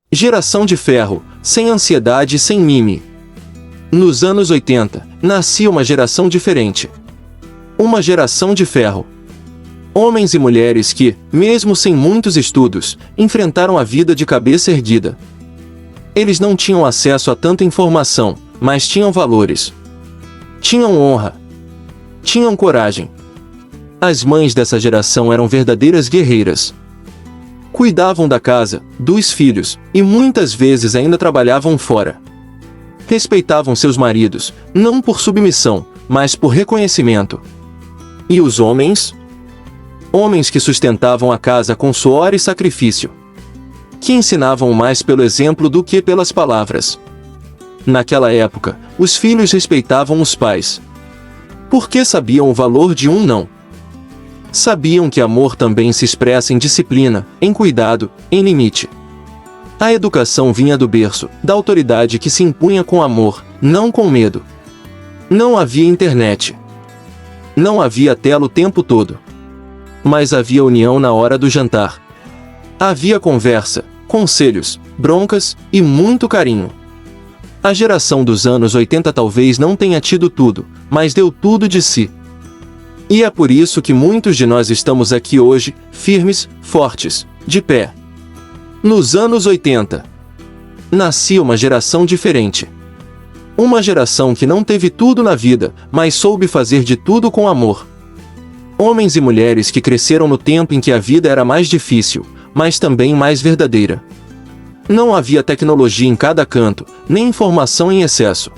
Geração de ferro, sem ansiedade e sem mime. Nos anos 80, nascia uma geração diferente. Uma geração de ferro. Homens e mulheres que, mesmo sem muitos estudos, enfrentaram a vida de cabeça erguida. Eles não tinham acesso a tanta informação, mas tinham valores. Tinham honra. Tinham coragem. As mães dessa geração eram verdadeiras guerreiras. Cuidavam da casa, dos filhos, e muitas vezes ainda trabalhavam fora. Respeitavam seus maridos, não por submissão, mas por reconhecimento. E os homens? Homens que sustentavam a casa com suor e sacrifício. Que ensinavam mais pelo exemplo do que pelas palavras. Naquela época, os filhos respeitavam os pais. Porque sabiam o valor de um não. Sabiam que amor também se expressa em disciplina, em cuidado, em limite. A educação vinha do berço, da autoridade que se impunha com amor, não com medo. Não havia internet. Não havia tela o tempo todo. Mas havia união na hora do jantar. Havia conversa, conselhos, broncas e muito carinho. A geração dos anos 80 talvez não tenha tido tudo, mas deu tudo de si. E é por isso que muitos de nós estamos aqui hoje, firmes, fortes, de pé. Nos anos 80, nascia uma geração diferente. Uma geração que não teve tudo na vida, mas soube fazer de tudo com amor. Homens e mulheres que cresceram no tempo em que a vida era mais difícil, mas também mais verdadeira. Não havia tecnologia em cada canto, nem informação em excesso.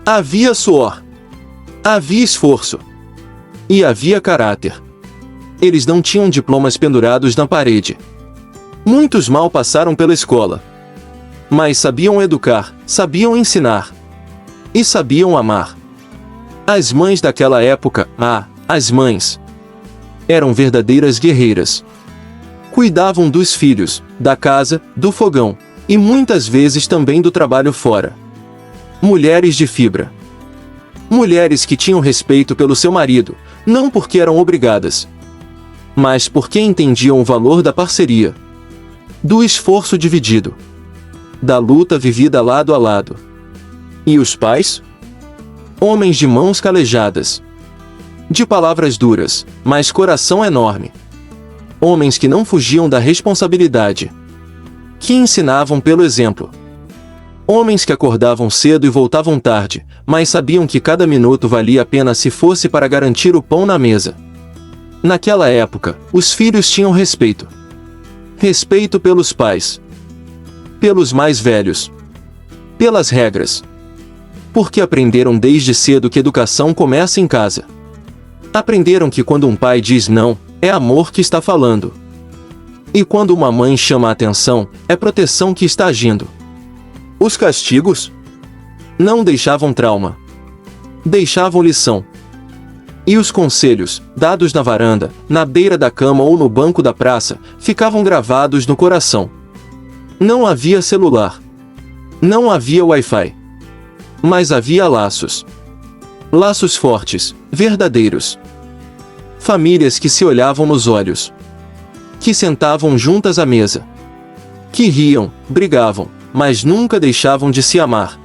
Havia suor. Havia esforço. E havia caráter. Eles não tinham diplomas pendurados na parede. Muitos mal passaram pela escola. Mas sabiam educar, sabiam ensinar. E sabiam amar. As mães daquela época, as mães, eram verdadeiras guerreiras. Cuidavam dos filhos, da casa, do fogão, e muitas vezes também do trabalho fora. Mulheres de fibra. Mulheres que tinham respeito pelo seu marido, não porque eram obrigadas, mas porque entendiam o valor da parceria, do esforço dividido, da luta vivida lado a lado. E os pais? Homens de mãos calejadas, de palavras duras, mas coração enorme. Homens que não fugiam da responsabilidade, que ensinavam pelo exemplo. Homens que acordavam cedo e voltavam tarde, mas sabiam que cada minuto valia a pena se fosse para garantir o pão na mesa. Naquela época, os filhos tinham respeito. Respeito pelos pais. Pelos mais velhos. Pelas regras. Porque aprenderam desde cedo que educação começa em casa. Aprenderam que quando um pai diz não, é amor que está falando. E quando uma mãe chama a atenção, é proteção que está agindo. Os castigos? Não deixavam trauma. Deixavam lição. E os conselhos, dados na varanda, na beira da cama ou no banco da praça, ficavam gravados no coração. Não havia celular. Não havia Wi-Fi. Mas havia laços. Laços fortes, verdadeiros. Famílias que se olhavam nos olhos. Que sentavam juntas à mesa. Que riam, brigavam, mas nunca deixavam de se amar.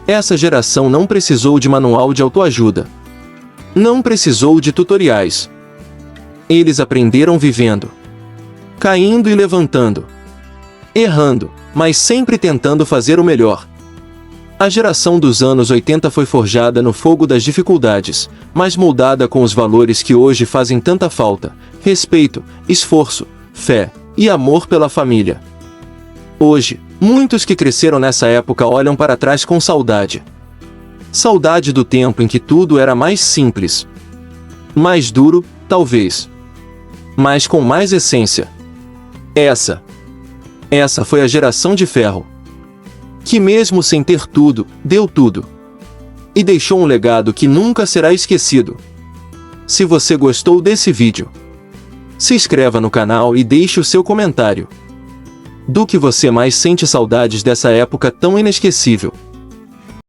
Essa geração não precisou de manual de autoajuda. Não precisou de tutoriais. Eles aprenderam vivendo. Caindo e levantando. Errando, mas sempre tentando fazer o melhor. A geração dos anos 80 foi forjada no fogo das dificuldades, mas moldada com os valores que hoje fazem tanta falta: respeito, esforço, fé e amor pela família. Hoje, muitos que cresceram nessa época olham para trás com saudade. Saudade do tempo em que tudo era mais simples. Mais duro, talvez. Mas com mais essência. Essa foi a geração de ferro. Que mesmo sem ter tudo, deu tudo. E deixou um legado que nunca será esquecido. Se você gostou desse vídeo, se inscreva no canal e deixe o seu comentário. Do que você mais sente saudades dessa época tão inesquecível?